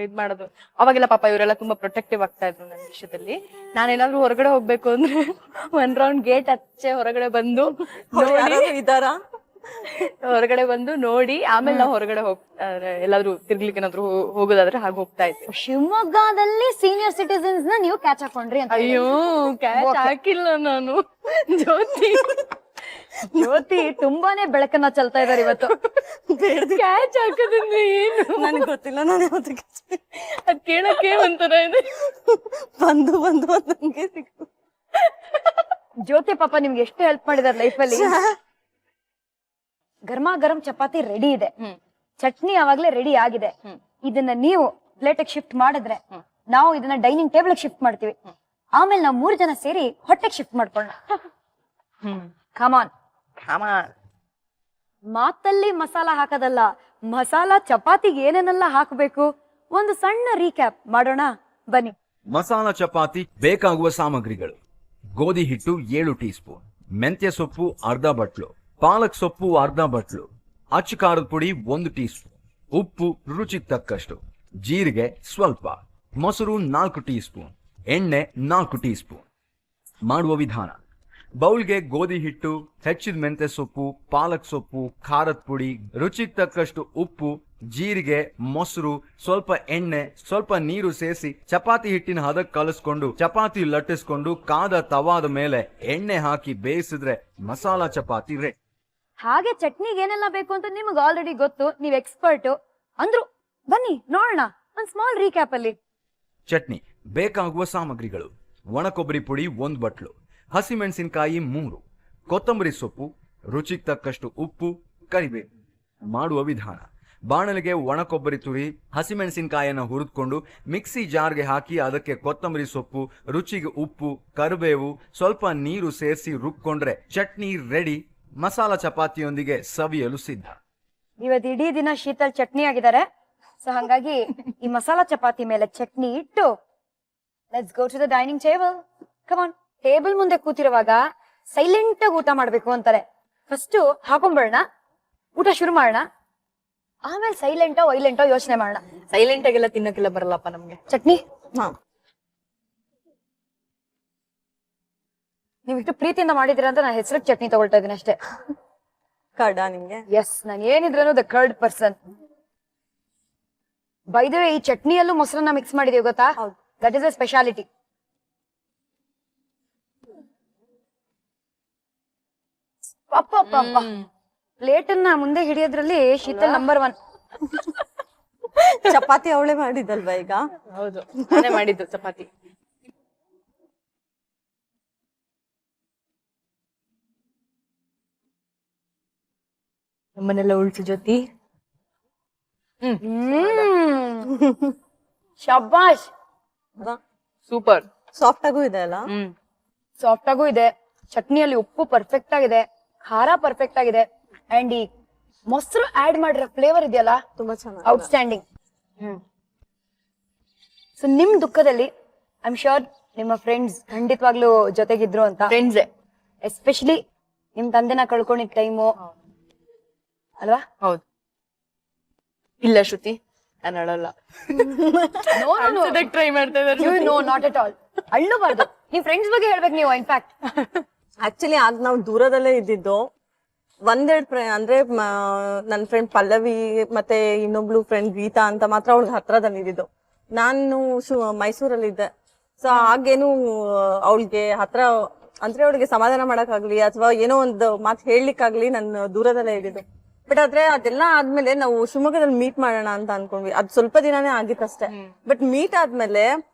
ಇದ್ ಮಾಡೋದು. ಅವಾಗೆಲ್ಲ ಪಾಪ ಇವರೆಲ್ಲ ತುಂಬಾ ಪ್ರೊಟೆಕ್ಟಿವ್ ಆಗ್ತಾ ಇದ್ರು ನನ್ನ ವಿಷಯದಲ್ಲಿ. ನಾನೇನಾದ್ರೂ ಹೊರಗಡೆ ಹೋಗ್ಬೇಕು ಅಂದ್ರೆ 1 ರೌಂಡ್ ಗೇಟ್ ಹಚ್ಚೆ ಹೊರಗಡೆ ಬಂದು ಹೊರಗಡೆ ಬಂದು ನೋಡಿ ಆಮೇಲೆ ನಾವು ಹೊರಗಡೆ ಎಲ್ಲಾದ್ರೂ ತಿರ್ಗ್ಲಿಕ್ಕೆ ಏನಾದ್ರು ಹೋಗೋದಾದ್ರೆ ಹಾಗೆ ಹೋಗ್ತಾ ಇದ್ದೆ. ಶಿವಮೊಗ್ಗದಲ್ಲಿ ಸೀನಿಯರ್ ಸಿಟಿಸನ್ಸ್ ನ ನೀವು ಕ್ಯಾಚ್ ಹಾಕೊಂಡ್ರಿ ಅಂತ? ಅಯ್ಯೋ, ಕ್ಯಾಚ್ ಹಾಕಿಲ್ಲ ನಾನು. ಜ್ಯೋತಿ ತುಂಬಾನೇ ಬೆಳಕನ್ನ ಚೆಲ್ತಾ ಇದಾರೆ ಇವತ್ತು. ಕ್ಯಾಚ್ ಹಾಕೋದ್ರಿಂದ ಏನು ನನಗೆ ಗೊತ್ತಿಲ್ಲ. ನಾನು ಯಾವ್ದಕ್ಕೆ ಅದ್ ಕೇಳಕ್ಕೆ ಒಂಥರ ಇದೆ. ಬಂದು ನಮ್ಗೆ ಸಿಕ್ತು. ಜ್ಯೋತಿ ಪಾಪ ನಿಮ್ಗೆ ಎಷ್ಟು ಹೆಲ್ಪ್ ಮಾಡಿದಾರೆ ಲೈಫ್ ಅಲ್ಲಿ. ಗರ್ಮಾ ಗರಂ ಚಪಾತಿ ರೆಡಿ ಇದೆ, ಚಟ್ನಿ ಅವಾಗ್ಲೇ ರೆಡಿ ಆಗಿದೆ. ಇದನ್ನ ನೀವು ಪ್ಲೇಟ್ ಶಿಫ್ಟ್ ಮಾಡಿದ್ರೆ ನಾವು ಇದನ್ನ ಡೈನಿಂಗ್ ಟೇಬಲ್ ಶಿಫ್ಟ್ ಮಾಡ್ತೀವಿ. ಆಮೇಲೆ ನಾವು 3 ಜನ ಸೇರಿ ಹೊಟ್ಟೆಗೆ ಶಿಫ್ಟ್ ಮಾಡ್ಕೊಳ್ಳೋಣ. ಕಮಾನ್. ಮಾತಲ್ಲಿ ಮಸಾಲಾ ಹಾಕೋದಲ್ಲ, ಮಸಾಲಾ ಚಪಾತಿಗೆ ಏನೇನೆಲ್ಲ ಹಾಕಬೇಕು ಒಂದು ಸಣ್ಣ ರೀಕ್ಯಾಪ್ ಮಾಡೋಣ ಬನ್ನಿ. ಮಸಾಲಾ ಚಪಾತಿ ಬೇಕಾಗುವ ಸಾಮಗ್ರಿಗಳು: ಗೋಧಿ ಹಿಟ್ಟು 7 ಟೀ ಸ್ಪೂನ್, ಮೆಂತ್ಯ ಸೊಪ್ಪು ಅರ್ಧ ಬಟ್ಲು, ಪಾಲಕ್ ಸೊಪ್ಪು ಅರ್ಧ ಬಟ್ಲು, ಅಚ್ಚ ಖಾರದ ಪುಡಿ 1 ಟೀ ಸ್ಪೂನ್, ಉಪ್ಪು ರುಚಿಗೆ ತಕ್ಕಷ್ಟು, ಜೀರಿಗೆ ಸ್ವಲ್ಪ, ಮೊಸರು 4 ಟೀ ಸ್ಪೂನ್, ಎಣ್ಣೆ 4 ಟೀ ಸ್ಪೂನ್. ಮಾಡುವ ವಿಧಾನ: ಬೌಲ್ಗೆ ಗೋಧಿ ಹಿಟ್ಟು, ಹೆಚ್ಚಿದ ಮೆಂತ್ಯ ಸೊಪ್ಪು, ಪಾಲಕ್ ಸೊಪ್ಪು, ಖಾರದ ಪುಡಿ, ರುಚಿಗೆ ತಕ್ಕಷ್ಟು ಉಪ್ಪು ಜೀರಿಗೆ, ಮೊಸರು, ಸ್ವಲ್ಪ ಎಣ್ಣೆ, ಸ್ವಲ್ಪ ನೀರು ಸೇರಿಸಿ ಚಪಾತಿ ಹಿಟ್ಟಿನ ಹದಕ್ಕೆ ಕಲಿಸ್ಕೊಂಡು ಚಪಾತಿ ಲಟ್ಟಿಸ್ಕೊಂಡು ಕಾದ ತವಾದ ಮೇಲೆ ಎಣ್ಣೆ ಹಾಕಿ ಬೇಯಿಸಿದ್ರೆ ಮಸಾಲಾ ಚಪಾತಿ ರೆಡಿ. ಹಾಗೆ ಚಟ್ನಿಗೆ ಏನೆಲ್ಲ ಬೇಕು ಅಂತ ನಿಮ್ಗೆ ಆಲ್ರೆಡಿ ಗೊತ್ತು, ನೀವ್ ಎಕ್ಸ್ಪರ್ಟ್ ಅಂದ್ರು. ಬನ್ನಿ ನೋಡೋಣ ಒಂದ್ ಸ್ಮಾಲ್ ರೀಕ್ಯಾಪ್ ಅಲ್ಲಿ. ಚಟ್ನಿ ಬೇಕಾಗುವ ಸಾಮಗ್ರಿಗಳು: ಒಣ ಕೊಬ್ಬರಿ ಪುಡಿ 1 ಬಟ್ಲು, ಹಸಿಮೆಣಸಿನಕಾಯಿ 3, ಕೊತ್ತಂಬರಿ ಸೊಪ್ಪು, ರುಚಿಗೆ ತಕ್ಕಷ್ಟು ಉಪ್ಪು, ಕರಿಬೇವು. ಮಾಡುವ ವಿಧಾನ: ಬಾಣಲಿಗೆ ಒಣ ಕೊಬ್ಬರಿ ತುರಿ, ಹಸಿಮೆಣಸಿನಕಾಯಿಯನ್ನು ಹುರಿದುಕೊಂಡು ಮಿಕ್ಸಿ ಜಾರ್ಗೆ ಹಾಕಿ ಅದಕ್ಕೆ ಕೊತ್ತಂಬರಿ ಸೊಪ್ಪು, ರುಚಿಗೆ ಉಪ್ಪು, ಕರಿಬೇವು, ಸ್ವಲ್ಪ ನೀರು ಸೇರಿಸಿ ರುಬ್ಕೊಂಡ್ರೆ ಚಟ್ನಿ ರೆಡಿ. ಮಸಾಲಾ ಚಪಾತಿಯೊಂದಿಗೆ ಸವಿಯಲು ಸಿದ್ಧ. ಇವತ್ತು ಇಡೀ ದಿನ ಶೀತಲ್ ಚಟ್ನಿ ಆಗಿದ್ದಾರೆ. ಸೊ ಹಂಗಾಗಿ ಈ ಮಸಾಲಾ ಚಪಾತಿ ಮೇಲೆ ಚಟ್ನಿ ಇಟ್ಟು let's go to the dining table. Come on. Table ಮುಂದೆ ಕೂತಿರುವಾಗ ಸೈಲೆಂಟ್ ಆಗಿ ಊಟ ಮಾಡ್ಬೇಕು ಅಂತಾರೆ. ಫಸ್ಟ್ ಹಾಕೊಂಡ್ಬಿಡೋಣ, ಊಟ ಶುರು ಮಾಡೋಣ, ಆಮೇಲೆ ಸೈಲೆಂಟೋ ವೈಲೆಂಟೋ ಯೋಚನೆ ಮಾಡೋಣ. ಸೈಲೆಂಟ್ ಆಗೆಲ್ಲ ತಿನ್ನಕ್ಕೆಲ್ಲ ಬರಲ್ಲಪ್ಪ ನಮ್ಗೆ. ಚಟ್ನಿ ಹಾ ನೀವ್ ಇಷ್ಟು ಪ್ರೀತಿಯಿಂದ ಮಾಡಿದಿರ ಅಂತ ನಾನು ಹೆಸರು ಚಟ್ನಿ ತಗೊಳ್ತಾ ಇದ್ದೀನಿ ಅಷ್ಟೇ. ಕಡ ನಿಮ್ಗೆ ಎಸ್, ನಾನು ಏನಿದ್ರೂ the curd person. By the way, ಈ ಚಟ್ನಿಯಲ್ಲೂ ಮೊಸರನ್ನ ಮಿಕ್ಸ್ ಮಾಡಿದೀವಿ ಗೊತ್ತಾ? That is a speciality. Plate ಅನ್ನ ಮುಂದೆ ಹಿಡಿಯೋದ್ರಲ್ಲಿ ಶೀತಲ್ ನಂಬರ್ 1. ಚಪಾತಿ ಅವಳೆ ಮಾಡಿದಲ್ವಾ ಈಗ? ಹೌದು, ನಾನೇ ಮಾಡಿದ್ದು ಚಪಾತಿ. ನಮ್ಮನೆಲ್ಲ ಉಳ್ಸು ಜೊತೆ. ಶಬ್ಬಾಷ್, ಸೂಪರ್. ಸಾಫ್ಟ್ ಆಗೂ ಇದೆ ಅಲ್ಲ? ಸಾಫ್ಟ್ ಆಗೂ ಇದೆ. ಚಟ್ನಿಯಲ್ಲಿ ಉಪ್ಪು ಪರ್ಫೆಕ್ಟ್ ಆಗಿದೆ, ಖಾರ ಪರ್ಫೆಕ್ಟ್ ಆಗಿದೆ, ಅಂಡ್ ಈ ಮೊಸರು ಆಡ್ ಮಾಡಿರೋ ಫ್ಲೇವರ್ ಇದೆಯಲ್ಲ, ತುಂಬಾ ಚೆನ್ನಾಗಿ ಔಟ್ಸ್ಟ್ಯಾಂಡಿಂಗ್. ಸೊ ನಿಮ್ ದುಃಖದಲ್ಲಿ ಐ ಆಮ್ ಶ್ಯೂರ್ ನಿಮ್ಮ ಫ್ರೆಂಡ್ಸ್ ಖಂಡಿತವಾಗ್ಲೂ ಜೊತೆಗಿದ್ರು ಅಂತ. ಫ್ರೆಂಡ್ಸೇ ಎಸ್ಪೆಷಲಿ ನಿಮ್ ತಂದೆನ ಕಳ್ಕೊಂಡಿದ್ ಟೈಮು ಅಲ್ವಾ? ಹೌದು. ಇಲ್ಲ ಶ್ರುತಿ, ನಾನು ಅಳಲ್ಲ. ಟ್ರೈ ಮಾಡ್ತಾ ಇದ್ದಾರೆ. No not at all. ಅಳ್ಳಬಾರ್ದು. ನೀವ್ ಫ್ರೆಂಡ್ಸ್ ಬಗ್ಗೆ ಹೇಳ್ಬೇಕು ನೀವು. ಇನ್ಫ್ಯಾಕ್ಟ್ ಆಕ್ಚುಲಿ ಆಗ ನಾವು ದೂರದಲ್ಲೇ ಇದ್ದಿದ್ದು. ಒಂದೆರಡು ಅಂದ್ರೆ ನನ್ನ ಫ್ರೆಂಡ್ ಪಲ್ಲವಿ ಮತ್ತೆ ಇನ್ನೊಬ್ಳು ಫ್ರೆಂಡ್ ಗೀತಾ ಅಂತ ಮಾತ್ರ ಅವಳಿಗೆ ಹತ್ರದಲ್ಲಿ ಇದ್ದಿದ್ದು. ನಾನು ಮೈಸೂರಲ್ಲಿದ್ದೆ. ಸೊ ಆಗೇನು ಅವಳಿಗೆ ಹತ್ರ ಅಂದ್ರೆ ಅವಳಿಗೆ ಸಮಾಧಾನ ಮಾಡಕ್ಕಾಗ್ಲಿ ಅಥವಾ ಏನೋ ಒಂದು ಮಾತು ಹೇಳಲಿಕ್ಕಾಗ್ಲಿ ನನ್ನ ದೂರದಲ್ಲೇ ಇದ್ದಿದ್ದು. ಬಟ್ ಆದ್ರೆ ಅದೆಲ್ಲ ಆದ್ಮೇಲೆ ನಾವು ಶಿವಮೊಗ್ಗದಲ್ಲಿ ಮೀಟ್ ಮಾಡೋಣ ಅಂತ ಅನ್ಕೊಂಡ್ವಿ. ಅದ್ ಸ್ವಲ್ಪ ದಿನಾನೇ ಆಗಿತ್ತಷ್ಟೇ. ಬಟ್ ಮೀಟ್ ಆದ್ಮೇಲೆ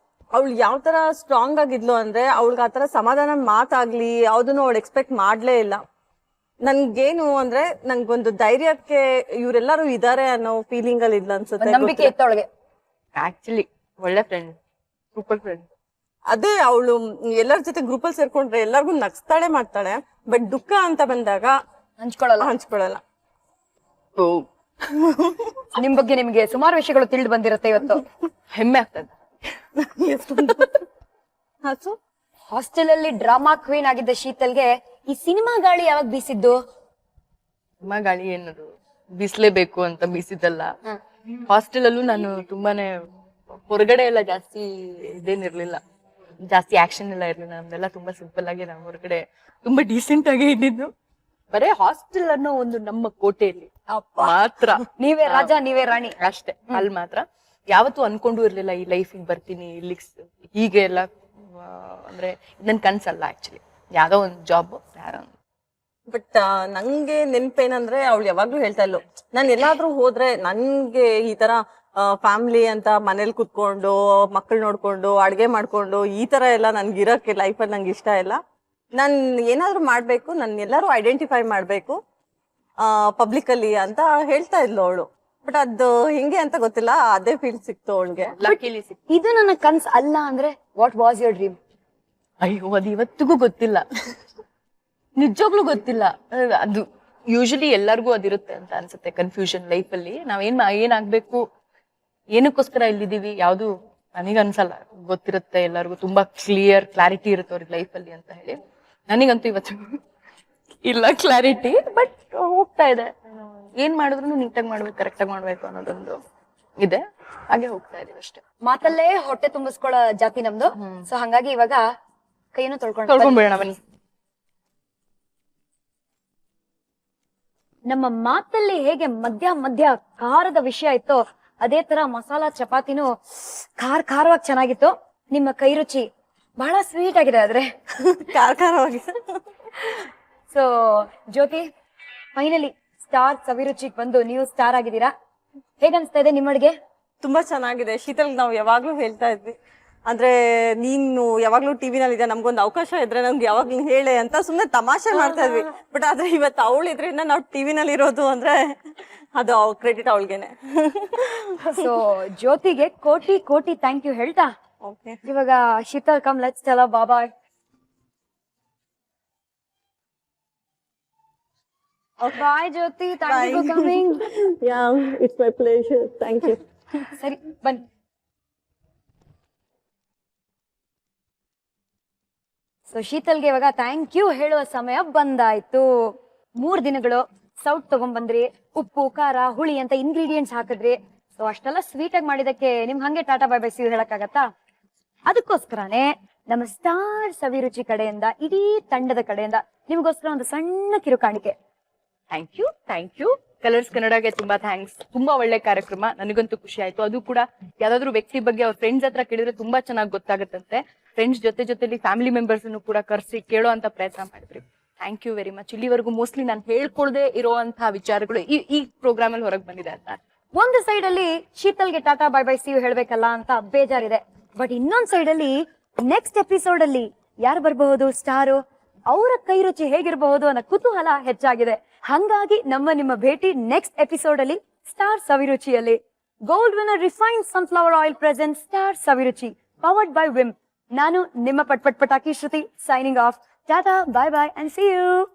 ಅವಳು ಯಾವ ತರ ಸ್ಟ್ರಾಂಗ್ ಆಗಿದ್ಲು ಅಂದ್ರೆ ಅವಳಿಗೆ ಆತರ ಸಮಾಧಾನ ಮಾತಾಗ್ಲಿ ಯಾವ್ದನ್ನು ಅವಳು ಎಕ್ಸ್ಪೆಕ್ಟ್ ಮಾಡ್ಲೇ ಇಲ್ಲ. ನನ್ಗೇನು ಅಂದ್ರೆ ನಂಗೊಂದು ಧೈರ್ಯಕ್ಕೆ ಇವರೆಲ್ಲರೂ ಇದಾರೆ ಅನ್ನೋ ಫೀಲಿಂಗ್ ಅಲ್ಲಿ ಇಲ್ಲ ಅನ್ಸುತ್ತೆ. ನಂಬಿಕೆ ಇತ್ತು ಅವಳಿಗೆ. ಆಕ್ಚುಲಿ ಒಳ್ಳೆ ಫ್ರೆಂಡ್, ಸೂಪರ್ ಫ್ರೆಂಡ್. ಅದೇ ಅವಳು ಎಲ್ಲರ ಜೊತೆ ಗ್ರೂಪ್ ಅಲ್ಲಿ ಸೇರ್ಕೊಂಡ್ರೆ ಎಲ್ಲರಿಗೂ ನಗ್ಸ್ತಾಳೆ ಮಾಡ್ತಾಳೆ. ಬಟ್ ದುಃಖ ಅಂತ ಬಂದಾಗ ಹಂಚ್ಕೊಳಲ್ಲ. ನಿಮ್ ಬಗ್ಗೆ ನಿಮ್ಗೆ ಸುಮಾರು ವಿಷಯಗಳು ತಿಳಿದು ಬಂದಿರುತ್ತೆ ಇವತ್ತು. ಹೆಮ್ಮೆ ಆಗ್ತದೆ. ಹಾಸ್ಟೆಲ್ ಅಲ್ಲಿ ಡ್ರಾಮಾ ಕ್ವೀನ್ ಆಗಿದ್ದ ಶೀತಲ್ಗೆ ಈ ಸಿನಿಮಾ ಗಾಳಿ ಯಾವಾಗ ಬೀಸಿದ್ದು? ಸಿನಿಮಾ ಗಾಳಿ ಏನದು ಬೀಸ್ಲೇಬೇಕು ಅಂತ ಬೀಸಿದ್ದಲ್ಲ. ಹಾಸ್ಟೆಲ್ ಅಲ್ಲೂ ನಾನು ತುಂಬಾನೇ ಹೊರಗಡೆ ಎಲ್ಲ ಜಾಸ್ತಿ ಇದೇನಿರ್ಲಿಲ್ಲ, ಜಾಸ್ತಿ ಆಕ್ಷನ್ ಎಲ್ಲ ಇರ್ಲಿಲ್ಲ. ನಮ್ದೆಲ್ಲ ತುಂಬಾ ಸಿಂಪಲ್ ಆಗಿ ನಾವು ಹೊರಗಡೆ ತುಂಬಾ ಡೀಸೆಂಟ್ ಆಗಿ ಇದ್ದಿದ್ದು. ಬರೇ ಹಾಸ್ಟೆಲ್ ಅನ್ನೋ ಒಂದು ನಮ್ಮ ಕೋಟೆಯಲ್ಲಿ ಮಾತ್ರ ನೀವೇ ರಾಜ ನೀವೇ ರಾಣಿ ಅಷ್ಟೇ. ಅಲ್ಲಿ ಮಾತ್ರ ಯಾವತ್ತೂ ಅನ್ಕೊಂಡು ಇರ್ಲಿಲ್ಲ ಈ ಲೈಫಿಗೆ ಬರ್ತೀನಿ ಇಲ್ಲಿ ಹೀಗೆ ಎಲ್ಲ. ಅಂದ್ರೆ ನನ್ ಕನ್ಸಲ್ಲ ಆಕ್ಚುಲಿ, ಯಾವ್ದೋ ಒಂದು ಜಾಬ್ ಯಾರೋ. ಬಟ್ ನಂಗೆ ನೆನ್ಪೇನಂದ್ರೆ ಅವಳು ಯಾವಾಗ್ಲೂ ಹೇಳ್ತಾ ಇದ್ಲು, ನಾನ್ ಎಲ್ಲಾದ್ರೂ ಹೋದ್ರೆ ನನ್ಗೆ ಈ ತರ ಫ್ಯಾಮಿಲಿ ಅಂತ ಮನೇಲಿ ಕುತ್ಕೊಂಡು ಮಕ್ಕಳು ನೋಡ್ಕೊಂಡು ಅಡ್ಗೆ ಮಾಡ್ಕೊಂಡು ಈ ತರ ಎಲ್ಲ ನನ್ಗೆ ಇರಕ್ಕೆ ಲೈಫಲ್ಲಿ ನಂಗೆ ಇಷ್ಟ ಇಲ್ಲ. ನಾನ್ ಏನಾದ್ರು ಮಾಡ್ಬೇಕು, ನನ್ ಎಲ್ಲಾರು ಐಡೆಂಟಿಫೈ ಮಾಡ್ಬೇಕು ಪಬ್ಲಿಕ್ ಅಲ್ಲಿ ಅಂತ ಹೇಳ್ತಾ ಇದ್ಲು ಅವಳು. ಬಟ್ ಅದು ಹೆಂಗೆ ಅಂತ ಗೊತ್ತಿಲ್ಲ, ಅದೇ ಫೀಲ್ ಸಿಕ್ತು ಅವಳಿಗೆ. ಇದು ನನ್ನ ಕನ್ಸ್ ಅಲ್ಲ ಅಂದ್ರೆ ವಾಟ್ ವಾಸ್ ಯುವರ್ ಡ್ರೀಮ್? ಅಯ್ಯೋ, ಅದು ಇವತ್ತಿಗೂ ಗೊತ್ತಿಲ್ಲ, ನಿಜವಾಗ್ಲೂ ಗೊತ್ತಿಲ್ಲ. ಅದು ಯೂಶಲಿ ಎಲ್ಲರಿಗೂ ಅದಿರುತ್ತೆ ಅಂತ ಅನ್ಸುತ್ತೆ, ಕನ್ಫ್ಯೂಷನ್ ಲೈಫ್ ಅಲ್ಲಿ. ಏನಾಗ್ಬೇಕು, ಏನಕ್ಕೋಸ್ಕರ ಇಲ್ಲಿದೀವಿ, ಯಾವ್ದು ನನಗನ್ಸಲ್ಲ. ಗೊತ್ತಿರುತ್ತೆ ಎಲ್ಲರಿಗೂ, ತುಂಬಾ ಕ್ಲಾರಿಟಿ ಇರುತ್ತೆ ಅವ್ರಿಗೆ ಲೈಫ್ ಅಲ್ಲಿ ಅಂತ ಹೇಳಿ. ನನಗಂತೂ ಇವತ್ತು ಇಲ್ಲ ಕ್ಲಾರಿಟಿ, ಬಟ್ ಹೋಗ್ತಾ ಇದೆ. ಏನ್ ಮಾಡಿದ್ರು ನೀಟಾಗಿ ಮಾಡ್ಬೇಕು, ಕರೆಕ್ಟಾಗಿ ಮಾಡ್ಬೇಕು ಅನ್ನೋದೊಂದು ಇದೆ. ಹಾಗೆ ಹೋಗ್ತಾ ಇದೀವಿ ಅಷ್ಟೇ. ಮಾತಲ್ಲೇ ಹೊಟ್ಟೆ ತುಂಬಿಸ್ಕೊಳ್ಳೋ ಜಾತಿ ನಮ್ದು. ಸೊ ಹಂಗಾಗಿ ಇವಾಗ ಕೈಯನ್ನು ತೊಳ್ಕೊಂಡ್ಬಿಡೋಣ ಬನ್ನಿ. ನಮ್ಮ ಮಾತಲ್ಲಿ ಹೇಗೆ ಮಧ್ಯ ಮಧ್ಯ ಖಾರದ ವಿಷಯ ಇತ್ತೋ ಅದೇ ತರ ಮಸಾಲಾ ಚಪಾತಿನೂ ಖಾರವಾಗಿ ಚೆನ್ನಾಗಿತ್ತು. ನಿಮ್ಮ ಕೈ ರುಚಿ ಬಹಳ ಸ್ವೀಟ್ ಆಗಿದೆ ಆದ್ರೆ. ಖಾರವಾಗಿ. ಸೊ ಜ್ಯೋತಿ, ಫೈನಲಿ ಸ್ಟಾರ್ ಸವಿರುಚಿಗೆ ಬಂದು ನೀವು ಸ್ಟಾರ್ ಆಗಿದ್ದೀರಾ. ಹೇಗನ್ಸ್ತಾ ಇದೆ ನಿಮ್ಮ ಅಡ್ಗೆ? ತುಂಬಾ ಚೆನ್ನಾಗಿದೆ. ಶೀತಲ್ ನಾವು ಯಾವಾಗ್ಲೂ ಹೇಳ್ತಾ ಇದ್ವಿ, ಅಂದ್ರೆ ನೀನು ಯಾವಾಗ್ಲೂ ಟಿವಿನಲ್ಲಿ ಇದೆ, ನಮ್ಗೊಂದು ಅವಕಾಶ ಇದ್ರೆ ನಮ್ಗೆ ಯಾವಾಗ್ಲೂ ಹೇಳೆ ಅಂತ ಸುಮ್ನೆ ತಮಾಷೆ ಮಾಡ್ತಾ ಇದ್ವಿ. ಬಟ್ ಆದ್ರೆ ಇವತ್ತು ಅವಳು ಇದ್ರಿಂದ ನಾವು ಟಿವಿನಲ್ಲಿ ಇರೋದು ಅಂದ್ರೆ ಅದು ಕ್ರೆಡಿಟ್ ಅವಳಿಗೆನೆ. ಸೊ ಜ್ಯೋತಿಗೆ ಕೋಟಿ ಕೋಟಿ ಥ್ಯಾಂಕ್ ಯು ಹೇಳ್ತಾ ಓಕೆ, ಇವಾಗ Sheetal come let's tell bye bye. Bye Jyoti, thank you for coming. It's my pleasure, thank you. ಸರಿ ಬನ್ನಿ. ಸೊ ಶೀತಲ್ಗೆ ಇವಾಗ ಥ್ಯಾಂಕ್ ಯು ಹೇಳುವ ಸಮಯ ಬಂದಾಯ್ತು. 3 ದಿನಗಳು ಸೌಟ್ ತಗೊಂಡ್ಬಂದ್ರಿ, ಉಪ್ಪು ಖಾರ ಹುಳಿ ಅಂತ ಇಂಗ್ರೀಡಿಯೆಂಟ್ಸ್ ಹಾಕಿದ್ರಿ. ಸೊ ಅಷ್ಟೆಲ್ಲ ಸ್ವೀಟ್ ಆಗಿ ಮಾಡಿದಕ್ಕೆ ನಿಮ್ ಹಂಗೆ ಟಾಟಾ ಬೈ ಬೈ ಸಿ ಹೇಳಕ್ಕಾಗತ್ತಾ? ಅದಕ್ಕೋಸ್ಕರನೇ ನಮ್ಮ ಸ್ಟಾರ್ ಸವಿರುಚಿ ಕಡೆಯಿಂದ, ಇಡೀ ತಂಡದ ಕಡೆಯಿಂದ ನಿಮ್ಗೋಸ್ಕರ ಒಂದು ಸಣ್ಣ ಕಿರುಕಾಣಿಕೆ. ಥ್ಯಾಂಕ್ ಯು ಕಲರ್ಸ್ ಕನ್ನಡಗೆ ತುಂಬಾ ಥ್ಯಾಂಕ್ಸ್. ತುಂಬಾ ಒಳ್ಳೆ ಕಾರ್ಯಕ್ರಮ, ನನಗಂತೂ ಖುಷಿ ಆಯ್ತು. ಅದು ಕೂಡ ಯಾವ್ದಾದ್ರು ವ್ಯಕ್ತಿ ಬಗ್ಗೆ ಅವ್ರ ಫ್ರೆಂಡ್ಸ್ ಹತ್ರ ಕೇಳಿದ್ರೆ ತುಂಬಾ ಚೆನ್ನಾಗಿ ಗೊತ್ತಾಗತ್ತಂತೆ. ಫ್ರೆಂಡ್ಸ್ ಜೊತೆಲಿ ಫ್ಯಾಮಿಲಿ ಮೆಂಬರ್ಸ್ ಕೂಡ ಕರ್ಸಿ ಕೇಳೋ ಅಂತ ಪ್ರಯತ್ನ ಮಾಡಿದ್ರಿ. Thank you very much. ಇಲ್ಲಿವರೆಗೂ ಮೋಸ್ಟ್ಲಿ ನಾನು ಹೇಳ್ಕೊಳ್ದೆ ಇರುವಂತಹ ವಿಚಾರಗಳು ಈ ಪ್ರೋಗ್ರಾಮ್ ಅಲ್ಲಿ ಹೊರಗೆ ಬಂದಿದೆ ಅಂತ. ಒಂದು ಸೈಡ್ ಅಲ್ಲಿ ಶೀತಲ್ಗೆ ಟಾಟಾ ಬೈ ಬೈ ಸಿ ಹೇಳ್ಬೇಕಲ್ಲ ಅಂತ ಬೇಜಾರಿದೆ. ಬಟ್ ಇನ್ನೊಂದ್ ಸೈಡ್ ಅಲ್ಲಿ ನೆಕ್ಸ್ಟ್ ಎಪಿಸೋಡ್ ಅಲ್ಲಿ ಯಾರು ಬರಬಹುದು ಸ್ಟಾರು, ಅವರ ಕೈ ರುಚಿ ಹೇಗಿರಬಹುದು ಅನ್ನೋ ಕುತೂಹಲ ಹೆಚ್ಚಾಗಿದೆ. ಹಂಗಾಗಿ ನಿಮ್ಮ ಭೇಟಿ ನೆಕ್ಸ್ಟ್ ಎಪಿಸೋಡ್ ಅಲ್ಲಿ ಸ್ಟಾರ್ ಸವಿರುಚಿಯಲ್ಲಿ. Gold winner refined sunflower oil present star Saviruchi powered by Vim. ನಾನು ನಿಮ್ಮ Pataki Shruthi, signing off. Tata, bye bye and see you.